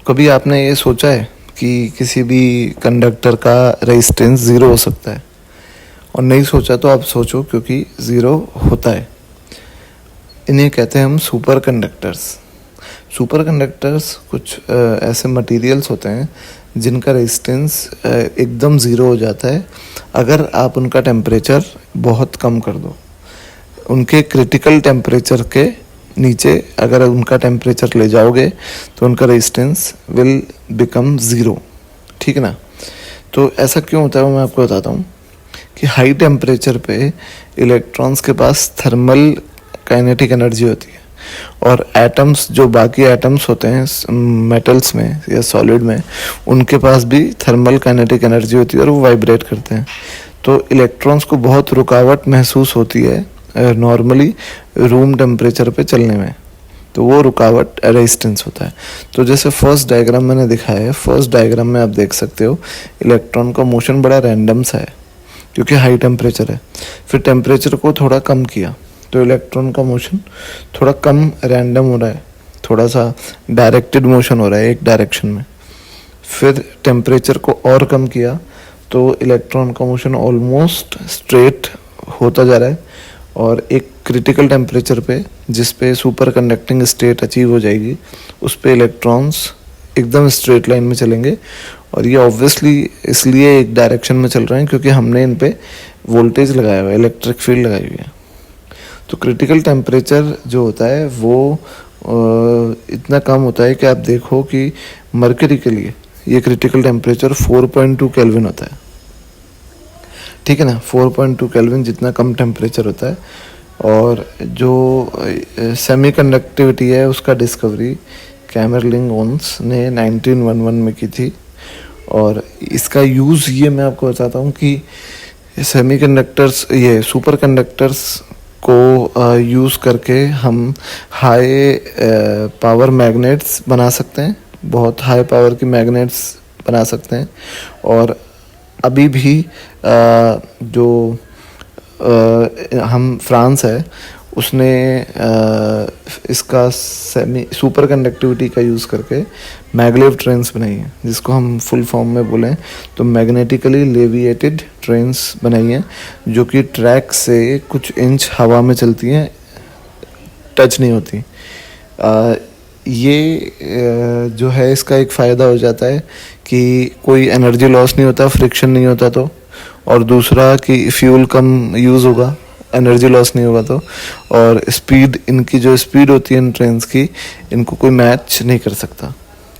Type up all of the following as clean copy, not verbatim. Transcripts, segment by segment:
कभी आपने ये सोचा है कि किसी भी कंडक्टर का रेजिस्टेंस ज़ीरो हो सकता है? और नहीं सोचा तो आप सोचो, क्योंकि ज़ीरो होता है। इन्हें कहते हैं हम सुपर कंडक्टर्स। सुपर कंडक्टर्स कुछ ऐसे मटेरियल्स होते हैं जिनका रेजिस्टेंस एकदम ज़ीरो हो जाता है अगर आप उनका टेम्परेचर बहुत कम कर दो। उनके क्रिटिकल टेम्परेचर के नीचे अगर उनका टेम्परेचर ले जाओगे तो उनका रेजिस्टेंस विल बिकम ज़ीरो। ठीक है ना? तो ऐसा क्यों होता है वो मैं आपको बताता हूँ कि हाई टेम्परेचर पे इलेक्ट्रॉन्स के पास थर्मल काइनेटिक एनर्जी होती है, और एटम्स, जो बाकी एटम्स होते हैं मेटल्स में या सॉलिड में, उनके पास भी थर्मल काइनेटिक एनर्जी होती है और वो वाइब्रेट करते हैं। तो इलेक्ट्रॉन्स को बहुत रुकावट महसूस होती है नॉर्मली रूम टेम्परेचर पे चलने में, तो वो रुकावट रेजिस्टेंस होता है। तो जैसे फर्स्ट डायग्राम मैंने दिखाया है, फर्स्ट डायग्राम में आप देख सकते हो इलेक्ट्रॉन का मोशन बड़ा रैंडम सा है क्योंकि हाई टेम्परेचर है। फिर टेम्परेचर को थोड़ा कम किया तो इलेक्ट्रॉन का मोशन थोड़ा कम रैंडम हो रहा है, थोड़ा सा डायरेक्टेड मोशन हो रहा है एक डायरेक्शन में। फिर टेम्परेचर को और कम किया तो इलेक्ट्रॉन का मोशन ऑलमोस्ट स्ट्रेट होता जा रहा है, और एक क्रिटिकल टेम्परेचर पे जिस पे सुपर कंडक्टिंग स्टेट अचीव हो जाएगी उस पे इलेक्ट्रॉन्स एकदम स्ट्रेट लाइन में चलेंगे। और ये ऑब्वियसली इसलिए एक डायरेक्शन में चल रहे हैं क्योंकि हमने इन पे वोल्टेज लगाया हुआ है, इलेक्ट्रिक फील्ड लगाई हुई है। तो क्रिटिकल टेम्परेचर जो होता है वो इतना कम होता है कि आप देखो कि मरकरी के लिए ये क्रिटिकल टेम्परेचर 4.2 केल्विन होता है। ठीक है ना? 4.2 केल्विन जितना कम टेम्परेचर होता है। और जो सेमी कंडक्टिविटी है उसका डिस्कवरी कैमरलिंग ओन्स ने 1911 में की थी। और इसका यूज़ ये मैं आपको बताता हूँ कि सेमी कंडक्टर्स, ये सुपर कंडक्टर्स को यूज़ करके हम हाई पावर मैग्नेट्स बना सकते हैं, बहुत हाई पावर की मैग्नेट्स बना सकते हैं। और अभी भी जो हम फ्रांस है उसने इसका सेमी सुपर कंडक्टिविटी का यूज़ करके मैगलेव ट्रेन्स बनाई हैं, जिसको हम फुल फॉर्म में बोलें तो मैग्नेटिकली लेविएटेड ट्रेन्स बनाई हैं, जो कि ट्रैक से कुछ इंच हवा में चलती हैं, टच नहीं होती। ये जो है इसका एक फ़ायदा हो जाता है कि कोई एनर्जी लॉस नहीं होता, फ्रिक्शन नहीं होता तो, और दूसरा कि फ्यूल कम यूज़ होगा, एनर्जी लॉस नहीं होगा तो, और स्पीड, इनकी जो स्पीड होती है इन ट्रेन्स की, इनको कोई मैच नहीं कर सकता।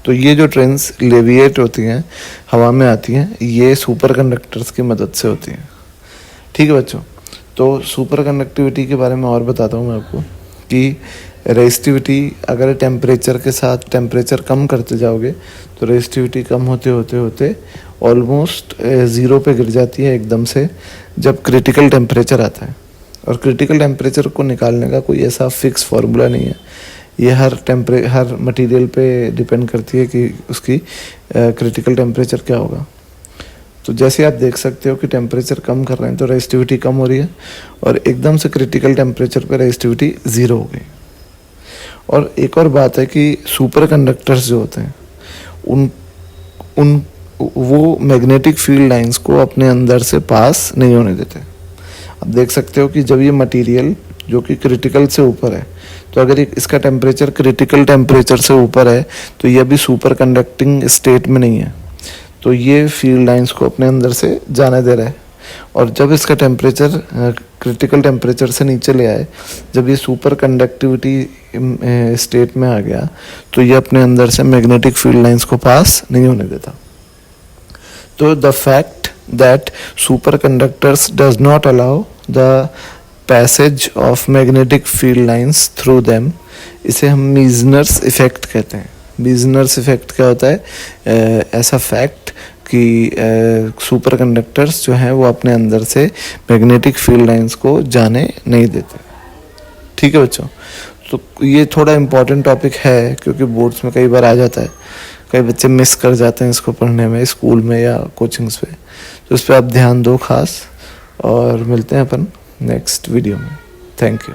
तो ये जो ट्रेन्स लेविएट होती हैं, हवा में आती हैं, ये सुपर कंडक्टर्स की मदद से होती हैं। ठीक है बच्चों? तो सुपर कंडक्टिविटी के बारे में और बताता हूँ मैं आपको कि रेजिस्टिविटी, अगर टेम्परेचर के साथ टेम्परेचर कम करते जाओगे तो रेजिस्टिविटी कम होते होते होते ऑलमोस्ट ज़ीरो पे गिर जाती है एकदम से जब क्रिटिकल टेम्परेचर आता है। और क्रिटिकल टेम्परेचर को निकालने का कोई ऐसा फिक्स फार्मूला नहीं है, ये हर मटेरियल पे डिपेंड करती है कि उसकी क्रिटिकल टेम्परेचर क्या होगा। तो जैसे आप देख सकते हो कि टेम्परेचर कम कर रहे हैं तो रेजिस्टिविटी कम हो रही है, और एकदम से क्रिटिकल टेम्परेचर पे रेजिस्टिविटी ज़ीरो हो गई। और एक और बात है कि सुपर कंडक्टर्स जो होते हैं वो मैग्नेटिक फील्ड लाइंस को अपने अंदर से पास नहीं होने देते। आप देख सकते हो कि जब ये मटेरियल जो कि क्रिटिकल से ऊपर है, तो अगर इसका टेम्परेचर क्रिटिकल टेम्परेचर से ऊपर है तो ये अभी सुपर कंडक्टिंग स्टेट में नहीं है, तो ये फील्ड लाइंस को अपने अंदर से जाने दे रहा है। और जब इसका टेम्परेचर क्रिटिकल टेम्परेचर से नीचे ले आए, जब ये सुपर कंडक्टिविटी स्टेट में आ गया, तो ये अपने अंदर से मैग्नेटिक फील्ड लाइंस को पास नहीं होने देता। तो the fact that super conductors does not allow the passage of magnetic field lines through them, इसे हम मीजनर्स इफेक्ट कहते हैं। मीजनर्स इफेक्ट क्या होता है? ऐसा फैक्ट कि सुपर कंडक्टर्स जो हैं वो अपने अंदर से मैग्नेटिक फील्ड लाइंस को जाने नहीं देते। ठीक है बच्चों? तो ये थोड़ा इम्पॉर्टेंट टॉपिक है क्योंकि बोर्ड्स में कई बार आ जाता है, कई बच्चे मिस कर जाते हैं इसको पढ़ने में स्कूल में या कोचिंग्स पे, तो इस पर आप ध्यान दो खास। और मिलते हैं अपन नेक्स्ट वीडियो में। Thank you.